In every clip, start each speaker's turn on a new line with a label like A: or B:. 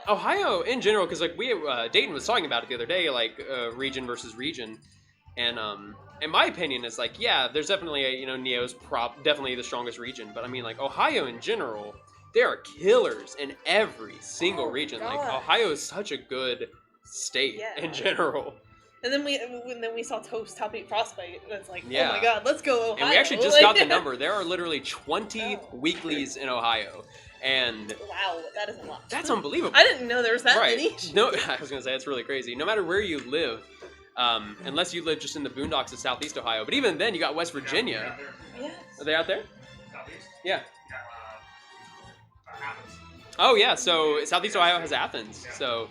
A: Ohio in general, because like Dayton was talking about it the other day, like region versus region, and in my opinion, it's like yeah, there's definitely Neo's definitely the strongest region, but I mean like Ohio in general, there are killers in every single region. Like Ohio is such a good state in general.
B: And then we saw Toast top 8 Frostbite, and it's like, oh my god, let's go Ohio.
A: And we actually just got the number. There are literally 20 weeklies in Ohio. And
B: wow, that is a lot.
A: That's unbelievable.
B: I didn't know there was that many.
A: No, I was going to say, it's really crazy. No matter where you live, unless you live just in the boondocks of Southeast Ohio, but even then, you got West Virginia.
B: Yes.
A: Are they out there?
C: Southeast?
A: Yeah.
C: Athens.
A: Oh, yeah, so Southeast Ohio has Athens. So,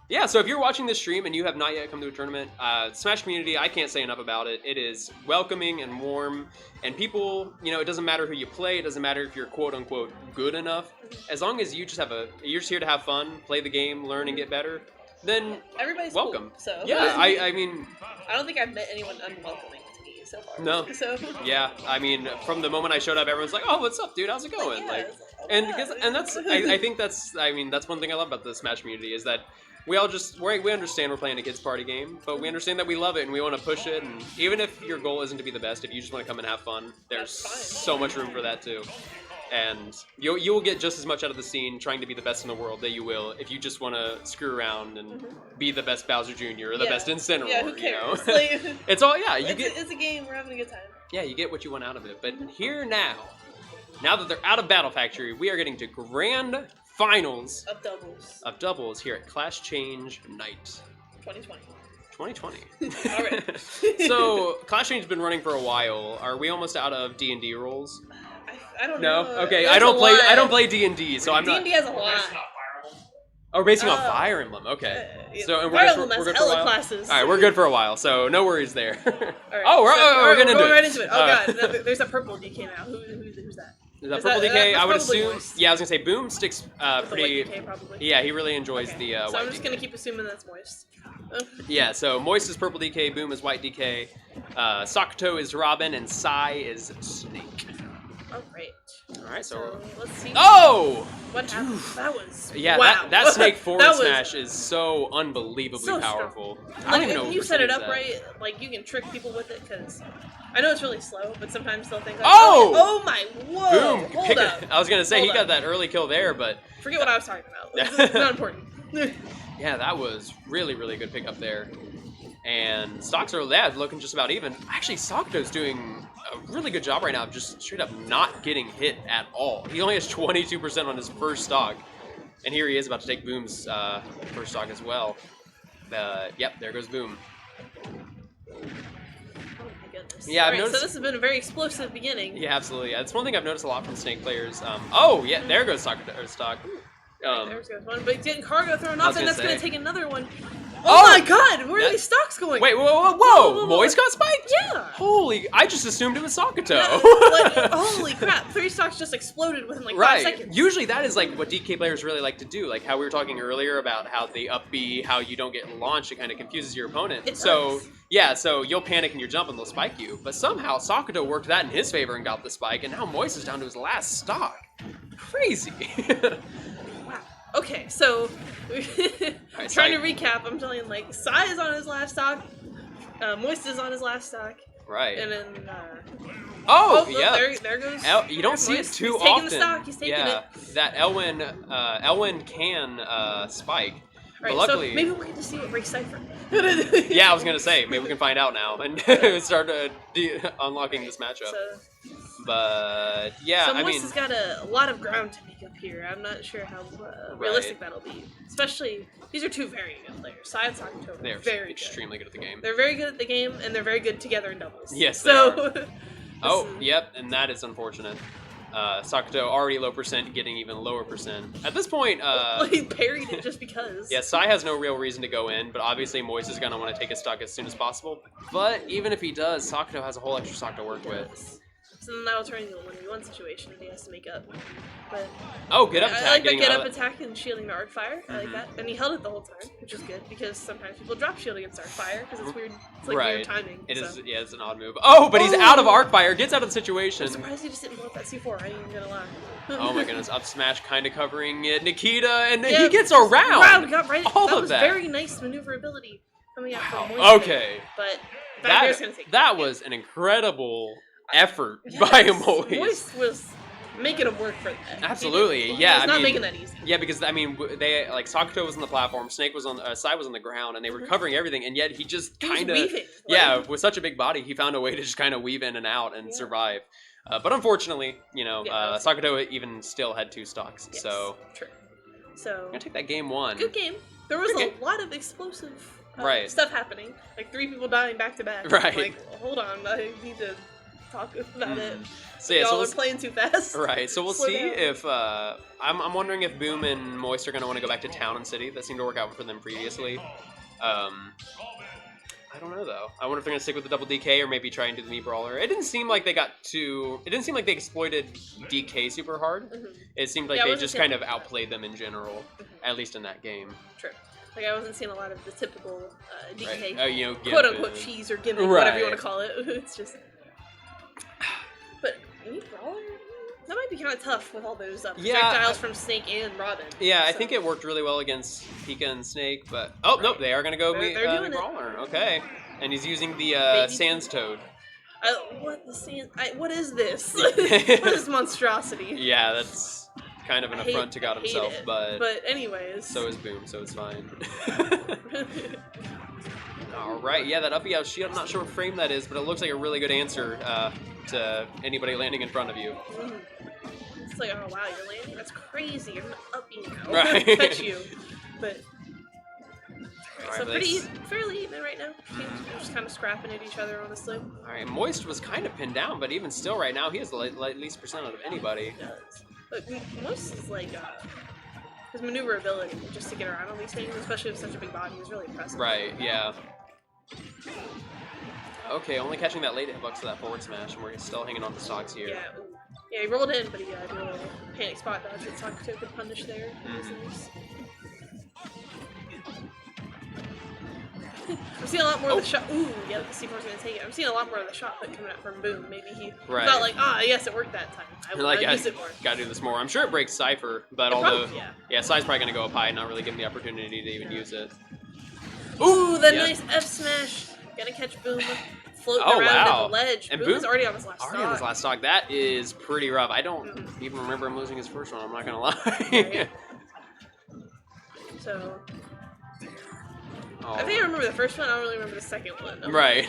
A: yeah, so if you're watching this stream and you have not yet come to a tournament, Smash community, I can't say enough about it. It is welcoming and warm, and people, it doesn't matter who you play, it doesn't matter if you're quote-unquote good enough. As long as you just you're just here to have fun, play the game, learn and get better, then
B: everybody's
A: welcome.
B: Cool, so.
A: Yeah, I mean...
B: I don't think I've met anyone unwelcoming to me so far.
A: No.
B: So.
A: Yeah, I mean, from the moment I showed up, everyone's like, oh, what's up, dude? How's it going? That's one thing I love about the Smash community is that we understand we're playing a kids party game, but we understand that we love it and we want to push it. And even if your goal isn't to be the best, if you just want to come and have fun, there's so much room for that too. And you will get just as much out of the scene trying to be the best in the world that you will if you just want to screw around and be the best Bowser Jr. or the best Incineroar.
B: Yeah, who cares?
A: It's all
B: it's a game. We're having a good time.
A: Yeah, you get what you want out of it. But here now that they're out of Battle Factory, we are getting to grand finals
B: of
A: doubles here at Clash Change Night 2020.
B: All right.
A: So Clash Change has been running for a while. Are we almost out of D&D roles?
B: I don't know.
A: No. Okay, I don't play D&D, so I'm not.
B: D&D has a lot.
A: Oh, racing on Fire Emblem. Okay. So and
B: Fire Emblem has hella classes.
A: All right, we're good for a while, so no worries there.
B: All right,
A: we're getting into it.
B: Right into it. Oh god, there's a purple DK now. Who's that?
A: Is that purple DK? I would assume.
B: Moist.
A: Yeah, I was gonna say Boom sticks pretty.
B: The white DK probably.
A: Yeah, he really enjoys the.
B: So I'm just gonna keep assuming that's Moist.
A: Yeah, so Moist is purple DK, Boom is white DK, Sakuto is Robin, and Sai is Snake. Alright, so
B: let's see.
A: Oh!
B: What happened? That was
A: that Snake forward smash is so unbelievably powerful. I don't even know.
B: If you set it up right, like you can trick people with it because I know it's really slow, but sometimes they'll think like, oh my, whoa,
A: Boom!
B: Hold up.
A: I was gonna say he got that early kill there, but
B: forget what I was talking about. It's not important.
A: Yeah, that was really good pickup there. And stocks are looking just about even. Actually, Sakuto's doing a really good job right now of just straight up not getting hit at all. He only has 22% on his first stock. And here he is about to take Boom's first stock as well. Yep, there goes Boom.
B: Oh my goodness.
A: Yeah, I've noticed.
B: So this has been a very explosive beginning.
A: Yeah, absolutely. That's one thing I've noticed a lot from Snake players. There goes stock.
B: There's one, but getting cargo thrown off, and that's going to take another one.
A: Oh
B: my god, where are these stocks going?
A: Wait, whoa. Moist got spiked?
B: Yeah.
A: Holy, I just assumed it was Sakuto.
B: Holy crap, 3 stocks just exploded within like 5 seconds.
A: Usually that is like what DK players really like to do, like how we were talking earlier about how the up B, how you don't get launched, it kind of confuses your opponent. So you'll panic and you'll jump and they'll spike you. But somehow Sakuto worked that in his favor and got the spike, and now Moist is down to his last stock. Crazy.
B: Okay, so
A: right,
B: trying to recap, I'm telling you, like, Sai is on his last stock, Moist is on his last stock,
A: right,
B: and then
A: yeah,
B: there goes.
A: You don't see
B: Moist.
A: it too
B: He's
A: often.
B: Taking the stock. He's taking it.
A: That Elwin can spike.
B: Right,
A: but luckily,
B: so maybe we'll get to see what breaks Cypher.
A: Yeah, I was gonna say maybe we can find out now and start unlocking this matchup. But yeah,
B: so Moist has got a lot of ground to make up here. I'm not sure how realistic that'll be. Especially, these are 2 very good players. Sai and Sakuto are very
A: extremely good at the game.
B: They're very good at the game, and they're very good together in doubles.
A: Yes, they are. Yep, and that is unfortunate. Sakuto already low percent, getting even lower percent. At this point,
B: well, he parried it just because.
A: Yeah, Sai has no real reason to go in, but obviously Moist is gonna want to take his stock as soon as possible. But even if he does, Sakuto has a whole extra stock to work with.
B: So then that'll turn into a 1v1 situation, and he has to make up. But
A: good up attack.
B: I like that get up attack and shielding the arc fire. I like that. And he held it the whole time, which is good, because sometimes people drop shield against arc fire, because it's weird. It's like weird timing.
A: It is, yeah, it's an odd move. Oh, but he's out of arc fire, gets out of the situation.
B: I'm surprised he just didn't blow up that C4, I ain't even gonna lie.
A: Oh my goodness, up smash kind of covering it. Nikita, and he gets around.
B: Got right.
A: All
B: that
A: of
B: was
A: that.
B: very nice maneuverability coming out from Moist.
A: Okay.
B: But
A: that was an incredible effort by Moist.
B: Moist was making him work for that.
A: Absolutely,
B: He was not making that easy.
A: Yeah, because they Sakuto was on the platform, Snake was on, Sai was on the ground, and they were covering everything, and yet he just kind of, with such a big body, he found a way to just kind of weave in and out and survive. But unfortunately, Sakuto even still had 2 stocks, so
B: true. So
A: I'm gonna take that game 1.
B: Good game. There was a lot of explosive stuff happening, like 3 people dying back to back.
A: Right.
B: Like, hold on, I need to talk about it.
A: So yeah,
B: y'all are playing too fast.
A: Right. So we'll see if I'm wondering if Boom and Moist are gonna want to go back to Town and City. That seemed to work out for them previously. I don't know though. I wonder if they're gonna stick with the double DK or maybe try and do the Mii Brawler. It didn't seem like they exploited DK super hard. It seemed like they just kind of outplayed them in general, at least in that game.
B: True. Like I wasn't seeing a lot of the typical DK,
A: quote
B: unquote cheese or gimmick, whatever you want to call it. It's just. But Mii Brawler, that might be kind of tough with all those projectiles from Snake and Robin.
A: Yeah, I think it worked really well against Pika and Snake, but nope, they are gonna go Mii Brawler. Okay, and he's using the Sans Toad.
B: What is this? What is this monstrosity?
A: Yeah, that's kind of an affront to God himself, but
B: anyways,
A: so is Boom, so it's fine. All right, yeah, that up out shield. I'm not sure what frame that is, but it looks like a really good answer to anybody landing in front of you.
B: It's like, oh wow, you're landing. That's crazy. You're up now.
A: Right.
B: Touch you, but. So fairly even right now. They're just kind of scrapping at each other, honestly.
A: All right, Moist was kind of pinned down, but even still, right now he has the least percent out of anybody.
B: He does. But Moist is like his maneuverability just to get around on these things, especially with such a big body, is really impressive.
A: Right. Yeah. Okay, only catching that late hitbox to that forward smash, and we're still hanging on to stocks here.
B: Yeah, he rolled in, but he did a little panic spot dodge that Sakuto could punish there. I'm seeing a lot more of the shot. Ooh, yeah, the C4's gonna take it. I'm seeing a lot more of the shot put coming out from Boom. Maybe he felt like, yes, it worked that time. I will use it more. Gotta
A: do this more. I'm sure it breaks Cypher, but Sai's probably gonna go up high and not really give him the opportunity to even use it.
B: Ooh, the nice F smash. Gonna catch Boom floating around at the ledge. And Boom is already on his last stock.
A: Already on his last stock. That is pretty rough. I don't even remember him losing his first one, I'm not gonna lie.
B: So... I think I remember the first one, I don't really remember the second one.
A: Right.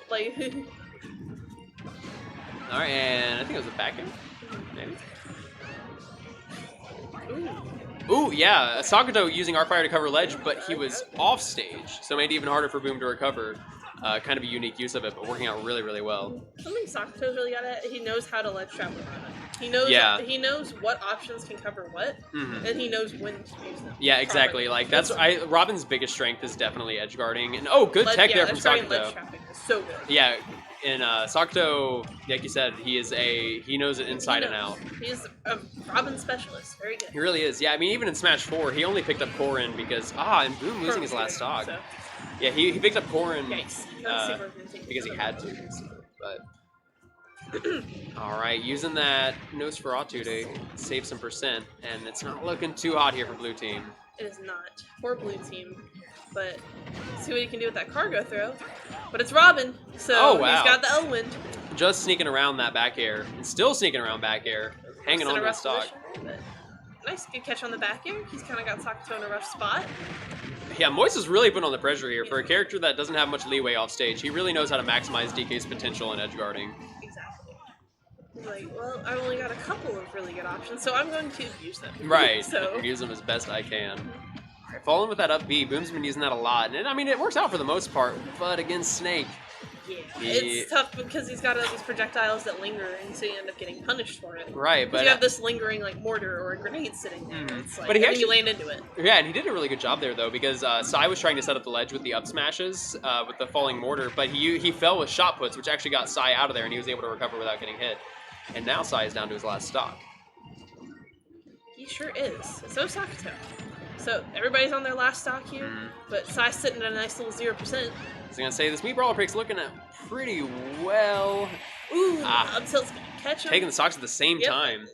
B: Like...
A: Alright, and I think it was a back end, maybe? Ooh, yeah, Sakuto using Arc Fire to cover ledge, but he was off stage, so it made it even harder for Boom to recover. Kind of a unique use of it, but working out really, really well.
B: Something Sakuto's really got at, he knows how to ledge trap around it. He knows what options can cover what, and he knows when to use them. Yeah,
A: exactly. Like Robin's biggest strength is definitely edge guarding, and good tech there from Sakuto.
B: Ledge trapping is so good.
A: Yeah, and Sakuto, like you said, he knows it inside and out.
B: He's a Robin specialist. Very good.
A: He really is. Yeah, I mean, even in Smash 4, he only picked up Korin because and Boom losing his last stock. So. Yeah, he picked up Korin because he had to. But all right, using that Nosferatu to save some percent, and it's not looking too hot here for Blue Team.
B: It is not. Poor Blue Team. But see what he can do with that cargo throw. But it's Robin, so he's got the L-Wind.
A: Just sneaking around that back air, and still sneaking around back air, hanging on to the stock.
B: Nice, good catch on the back air. He's kind of got Sakuto in a rough spot.
A: Yeah, Moist is really putting on the pressure here. For a character that doesn't have much leeway off stage, he really knows how to maximize DK's potential in edge guarding.
B: Exactly. He's like, well, I've only got a couple of really good options, so I'm going to use them.
A: Right, use them as best I can. Falling with that up B, Boom's been using that a lot, and I mean, it works out for the most part, but against Snake...
B: Yeah, it's tough because he's got all these projectiles that linger, and so you end up getting punished for it.
A: Right, but
B: you have this lingering like mortar or a grenade sitting there. It's like, but you land into it.
A: Yeah, and he did a really good job there though, because Sai was trying to set up the ledge with the up smashes with the falling mortar, but he fell with shot puts, which actually got Sai out of there, and he was able to recover without getting hit. And now Sai is down to his last stock.
B: He sure is. So Sakuto. So everybody's on their last stock here, but Sai's sitting at a nice little 0%.
A: I was gonna say, this Mii Brawler pick's looking at pretty well.
B: Ooh, until it's gonna catch him.
A: Taking the stocks at the same time.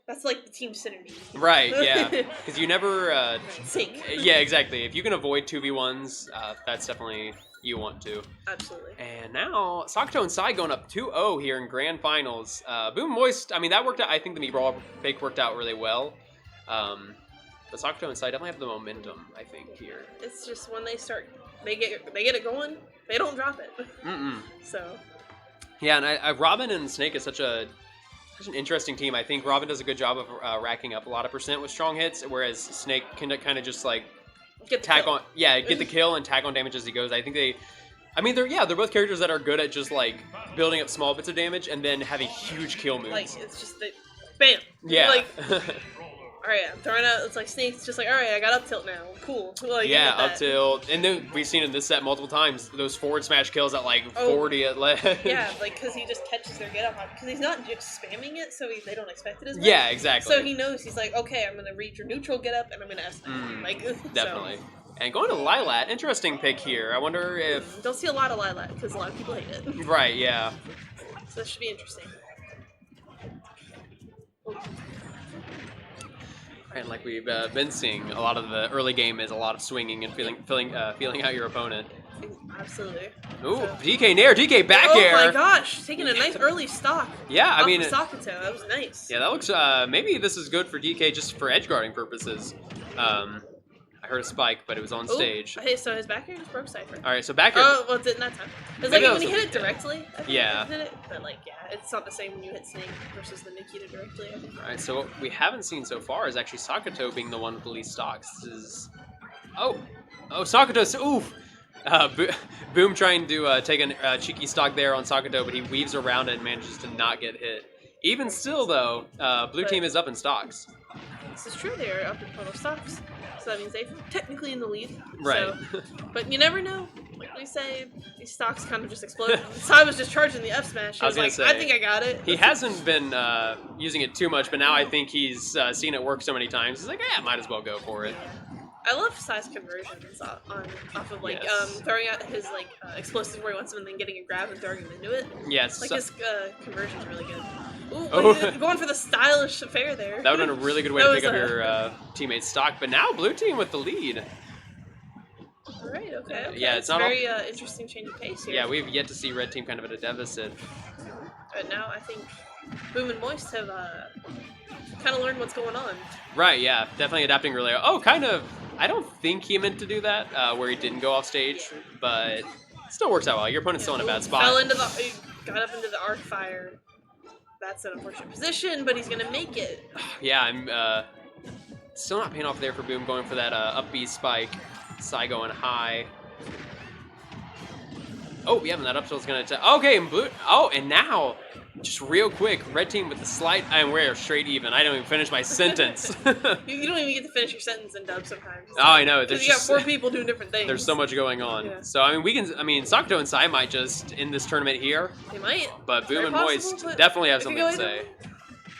B: That's like the team synergy.
A: Right, yeah. Because you never...
B: Sync.
A: Yeah, exactly. If you can avoid 2v1s, that's definitely you want to.
B: Absolutely.
A: And now, Sakuto and Sai going up 2-0 here in Grand Finals. Boom and Moist, I mean, that worked out. I think the Mii Brawler pick worked out really well. But Sakuto and Sai definitely have the momentum, I think, here.
B: It's just when they start... They get it going, they don't drop it. So...
A: Yeah, and Robin and Snake is such an interesting team. I think Robin does a good job of racking up a lot of percent with strong hits, whereas Snake can kind of just like get the kill and tag on damage as he goes. I think they're both characters that are good at just like building up small bits of damage and then having huge kill moves.
B: Like it's just the bam.
A: Yeah.
B: Like, all right, I'm throwing out. It's like Snake's just like, all right, I got up tilt now. Cool. Like,
A: yeah, up tilt. And then we've seen in this set multiple times those forward smash kills at like 40 at left.
B: Yeah, like because he just catches their get up because he's not just spamming it, so they don't expect it as much.
A: Yeah, exactly.
B: So he knows he's like, okay, I'm gonna read your neutral get up and I'm gonna S like
A: definitely. So. And going to Lilat, interesting pick here. I wonder if
B: don't see a lot of Lilat because a lot of people hate it.
A: Right. Yeah.
B: So that should be interesting.
A: And like we've been seeing, a lot of the early game is a lot of swinging and feeling out your opponent.
B: Absolutely.
A: Ooh, DK Nair, DK back air.
B: Oh my gosh, taking a nice early stock.
A: Yeah, I mean,
B: Sakuto, that was nice.
A: Yeah, that looks. Maybe this is good for DK just for edge guarding purposes. I heard a spike, but it was on stage.
B: Okay, so his back air just broke Cypher.
A: All right, so back air.
B: Oh, well, it didn't that time. It's like when he hit it directly. I think
A: yeah.
B: Did it, but like, yeah, it's not the same when you hit Snake versus the Nikita directly. I think.
A: All right, so what we haven't seen so far is actually Sakuto being the one with the least stocks. This is, Sakuto. Oof. Boom trying to take a cheeky stock there on Sakuto, but he weaves around it and manages to not get hit. Even still, though, blue team is up in stocks.
B: This is true. They're up in total stocks. So that means they're technically in the lead.
A: Right.
B: So, but you never know. Like we say, these stocks kind of just explode. Sai was just charging the F smash. I was like, I think I got it.
A: He hasn't been using it too much, but now I think he's seen it work so many times. He's like, yeah, might as well go for it.
B: I love Sai's conversions off of like throwing out his like explosives where he wants them and then getting a grab and throwing him into it.
A: Yes.
B: Like his conversion's really good. Ooh, going for the stylish affair there.
A: That would have been a really good way to pick up your teammate's stock, but now blue team with the lead.
B: Alright, okay.
A: Yeah, it's not
B: a very interesting change of pace here.
A: Yeah, we've yet to see red team kind of at a deficit.
B: But now I think Boom and Moist have kind of learned what's going on.
A: Right, yeah, definitely adapting really. Oh, kind of. I don't think he meant to do that, where he didn't go off stage, but it still works out well. Your opponent's still in a bad spot.
B: Got up into the arc fire. That's an unfortunate position, but he's gonna make it.
A: Yeah, I'm still not paying off there for Boom, going for that up B spike. Sai going high. Oh, yeah, and that up tilt's gonna okay, and blue. Oh, and now, just real quick, red team with the slight. And we're straight even. I don't even finish my sentence.
B: You don't even get to finish your sentence in dub sometimes.
A: Oh, I know.
B: Because you got 4 people doing different things.
A: There's so much going on. Yeah. So I mean, Sakuto and Sai might just end this tournament here.
B: They might.
A: But Boom and Moist definitely have something to say.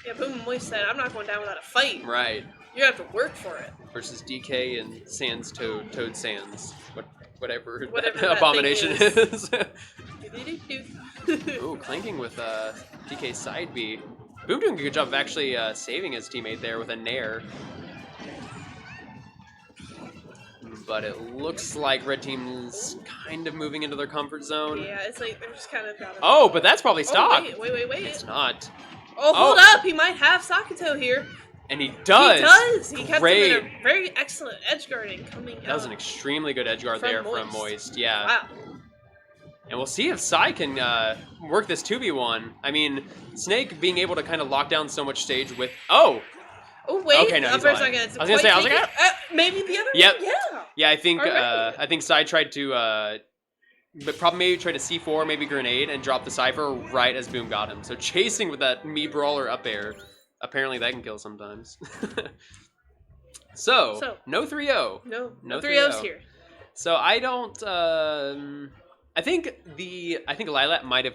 B: Yeah, Boom and Moist said, "I'm not going down without a fight."
A: Right.
B: You have to work for it.
A: Versus DK and Sans Toad Sans. Whatever
B: that
A: abomination is.
B: Ooh,
A: Ooh, clanking with DK's side B. Boom doing a good job of actually saving his teammate there with a Nair. But it looks like red team's kind of moving into their comfort zone.
B: Yeah, it's like they're just kind of got
A: Oh, but that's probably stock.
B: Oh, wait.
A: It's not.
B: Oh, hold up. He might have Sakuto here.
A: And he does.
B: He does. He kept him in a very excellent edge guarding coming out.
A: That was an extremely good edge guard there from Moist. Yeah.
B: Wow.
A: And we'll see if Sai can work this 2v1. I mean, Snake being able to kind of lock down so much stage with... Oh,
B: wait.
A: Okay, no, he's
B: I was going to say, maybe the other
A: Yep.
B: one? Yeah.
A: Yeah, I think Sai tried to... but probably maybe tried to C4, maybe grenade, and drop the Cypher right as Boom got him. So chasing with that Mii Brawler up air. Apparently that can kill sometimes. So no 3-0.
B: No 3-0s here.
A: So I don't... I think Lilat might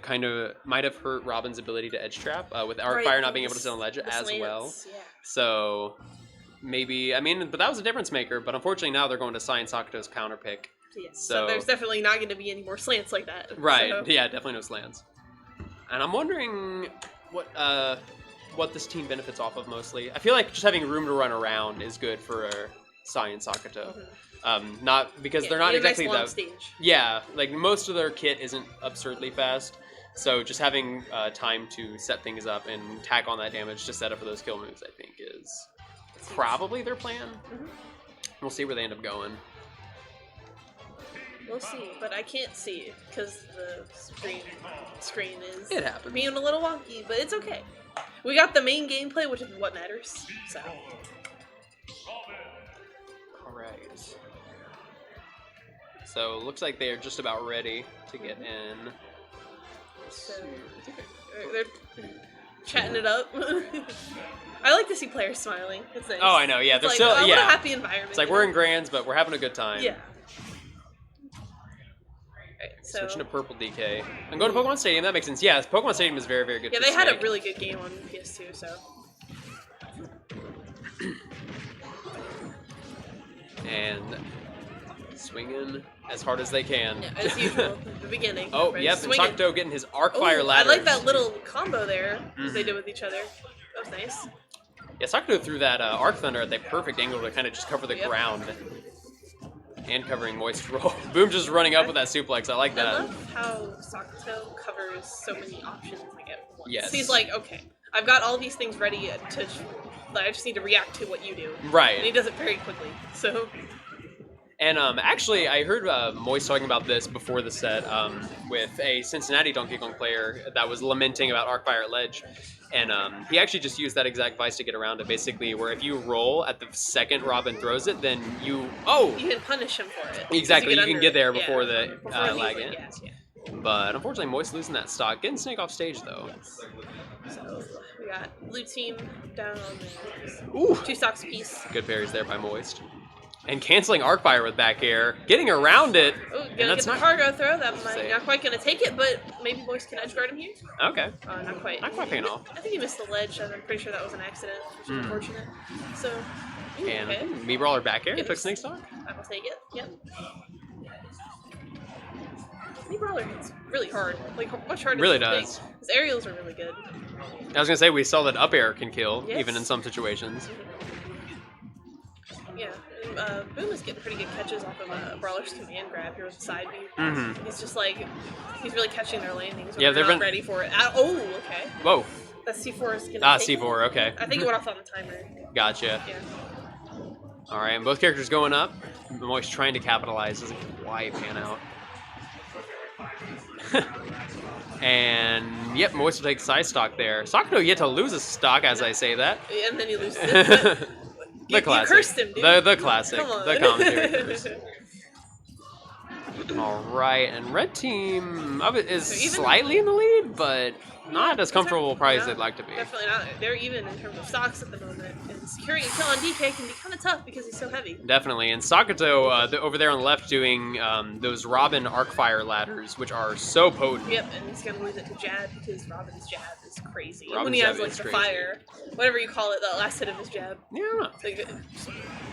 A: have hurt Robin's ability to edge trap with Arcfire not being able to sit on ledge as
B: slants,
A: well.
B: Yeah.
A: So maybe but that was a difference maker. But unfortunately now they're going to Sai and Sakuto's counter pick.
B: Yes. So there's definitely not going to be any more slants like that.
A: Right.
B: So.
A: Yeah. Definitely no slants. And I'm wondering what this team benefits off of mostly. I feel like just having room to run around is good for Sai and Sakuto. Not because they're not exactly
B: nice stage.
A: Yeah, like most of their kit isn't absurdly fast, so just having time to set things up and tack on that damage to set up for those kill moves, I think, is probably their plan. We'll see where they end up going.
B: We'll see, but I can't see because the screen is being a little wonky, but it's okay. We got the main gameplay, which is what matters. So.
A: All right. So looks like they're just about ready to get in.
B: So they're chatting it up. I like to see players smiling. It's nice.
A: Oh, I know. Yeah, they're
B: like,
A: still.
B: What a happy environment.
A: It's like we're in Grands, but we're having a good time.
B: Yeah. Right, so.
A: Switching to purple DK. I'm going to Pokemon Stadium. That makes sense. Yeah, Pokemon Stadium is very, very good.
B: Yeah,
A: for
B: they had
A: Snake.
B: a really good game on PS2. So.
A: And swinging as hard as they can.
B: Yeah, as usual, at the beginning.
A: Oh, yep, and Sakuto getting his Arcfire ladder.
B: I like that little combo there they did with each other. That was nice.
A: Yeah, Sakuto threw that Arc Thunder at the perfect angle to kind of just cover the ground. And covering Moist roll. Boom just running up with that suplex. I like that.
B: I love how Sakuto covers so many options like at once.
A: Yes.
B: He's like, okay, I've got all these things ready to... I just need to react to what you do.
A: Right.
B: And he does it very quickly, so...
A: And actually, I heard Moist talking about this before the set with a Cincinnati Donkey Kong player that was lamenting about Arcfire at ledge. And he actually just used that exact device to get around it, basically, where if you roll at the second Robin throws it, then you... Oh!
B: You can punish him for it.
A: Exactly, you can get there before the lag
B: ends.
A: ends. But unfortunately, Moist losing that stock. Getting Snake off stage, though.
B: Yes. So, we got blue team down on the...
A: Ooh!
B: 2 stocks apiece.
A: Good parries there by Moist. And canceling Arcfire with back air, getting around it.
B: Oh, gonna get the cargo throw. That might not quite gonna take it, but maybe Moist can edge guard him here.
A: Okay.
B: Not quite.
A: Not quite paying off.
B: I think he missed the ledge. I'm pretty sure that was an accident, which is unfortunate. So,
A: and
B: okay.
A: Me Brawler back air took Snake stock.
B: I will take it. Yep. Me Brawler hits really hard, like much harder.
A: Really
B: than
A: does.
B: His aerials are really good.
A: I was gonna say we saw that up air can kill, even in some situations.
B: Yeah, Boom is getting pretty good catches off of Brawler's command grab here with the side B. He's just like, he's really catching their landings when they're not ready for it. Oh, okay.
A: Whoa.
B: That C4 is gonna take
A: C4, okay.
B: I think it went off on the timer.
A: Gotcha.
B: Yeah.
A: Alright, and both characters going up. Moist trying to capitalize, doesn't quite pan out. And, yep, Moist will take side stock there. Sakuto yet to lose a stock as I say that.
B: And then he loses it.
A: The classic.
B: You cursed him, dude.
A: The classic.
B: Come on.
A: The commentary curse. Alright, and red team is slightly in the lead, but not as comfortable probably as they'd like to be.
B: Definitely not. They're even in terms of stocks at the moment. And securing a kill on DK can be kind of tough because he's so heavy.
A: Definitely. And Sakuto over there on the left doing those Robin Arcfire ladders, which are so potent.
B: Yep, and he's going to lose it to jab because Robin's jab is crazy.
A: Robin's
B: when he has
A: jab
B: like
A: is
B: the
A: crazy.
B: fire, whatever you call it, the last hit of his jab.
A: Yeah.
B: Like,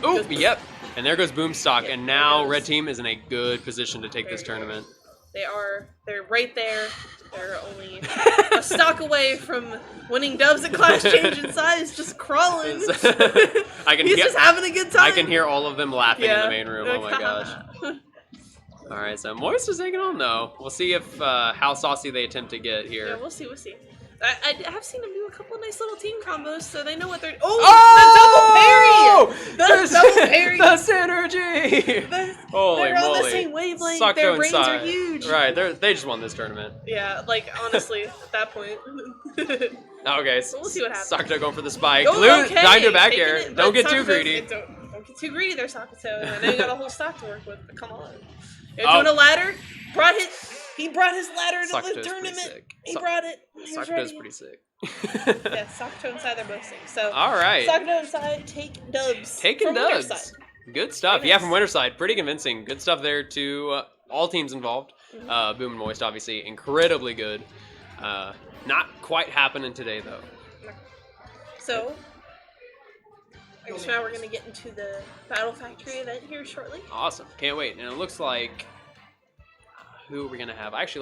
A: Oh, yep. And there goes Boomstock, and now red team is in a good position to take this tournament.
B: They're right there. They're only a stock away from winning dubs at Clash Change in Size, just crawling. He's just having a good time.
A: I can hear all of them laughing in the main room. Oh my gosh. Alright, so Moist is taking on though. We'll see if how saucy they attempt to get here.
B: Yeah, we'll see. I have seen them do a couple of nice little team combos, so they know what they're... Oh! The double parry!
A: The synergy! Holy
B: they're
A: moly.
B: on the same wavelength.
A: Sakuto
B: Their brains
A: inside.
B: are huge.
A: Right, they just won this tournament.
B: Yeah, like, honestly, at that point.
A: Okay,
B: so we'll see what happens.
A: Sakuto going for the spike.
B: Oh, okay.
A: Dive to back air. Don't get too greedy.
B: Don't get too greedy there, Sakuto. I know you got a whole stock to work with, but come on. You're doing a ladder? He brought his ladder to the tournament. He brought it.
A: Sakuto's pretty sick.
B: Yeah, Sakuto and Sai, they're both sick. So,
A: alright.
B: Sakuto and Sai take dubs.
A: Taking
B: from
A: dubs.
B: Winterside.
A: Good stuff. Yeah, from Winterside. Pretty convincing. Good stuff there to all teams involved. Boom and Moist, obviously, incredibly good. Not quite happening today, though.
B: So, I guess now we're going to get into the Battle Factory event here shortly.
A: Awesome. Can't wait. And it looks like... who are we going to have? Actually,